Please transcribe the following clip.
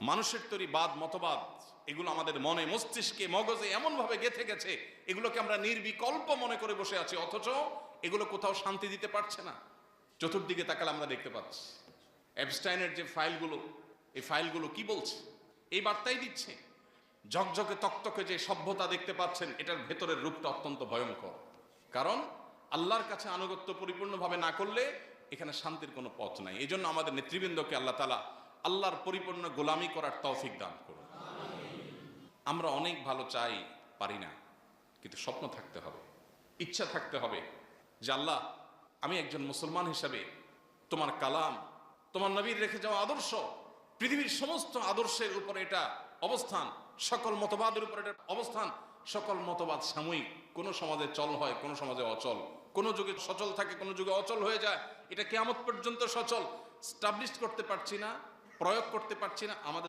মানুষের তৈরি বাদ মতবাদ এগুলো আমাদের মনে মস্তিষ্কে মগজে এমনভাবে গেঁথে গেছে, এগুলোকে আমরা নির্বিকল্প মনে করে বসে আছি, অথচ এগুলো কোথাও শান্তি দিতে পারছে না। চতুর্দিকে তাকালে আমরা দেখতে পাচ্ছি এপস্টাইনের যে ফাইলগুলো, এই ফাইলগুলো কি বলছে, এই বার্তাই দিচ্ছে। ঝকঝকে তকতকে যে সভ্যতা দেখতে পাচ্ছেন, এটার ভেতরের রূপটা অত্যন্ত ভয়ঙ্কর। কারণ আল্লাহর কাছে আনুগত্য পরিপূর্ণভাবে না করলে এখানে শান্তির কোনো পথ নাই। এই জন্য আমাদের নেতৃবৃন্দকে আল্লাহ তাআলা আল্লাহর পরিপূর্ণ গোলামি করার তৌফিক দান করুন। আমরা অনেক ভালো চাই, পারি না, কিন্তু স্বপ্ন থাকতে হবে, ইচ্ছা থাকতে হবে যে আল্লাহ, আমি একজন মুসলমান হিসাবে তোমার কালাম, তোমার নবীর রেখে যাওয়া আদর্শ, পৃথিবীর সমস্ত আদর্শের উপরে এটা অবস্থান, সকল মতবাদের উপরে এটা অবস্থান। সকল মতবাদ সাময়িক, কোনো সমাজে চল হয়, কোনো সমাজে অচল, কোনো যুগে সচল থাকে, কোনো যুগে অচল হয়ে যায়। এটা কিয়ামত পর্যন্ত সচল। স্টাবলিশ করতে পারছি না, প্রয়োগ করতে পারছি না। আমাদের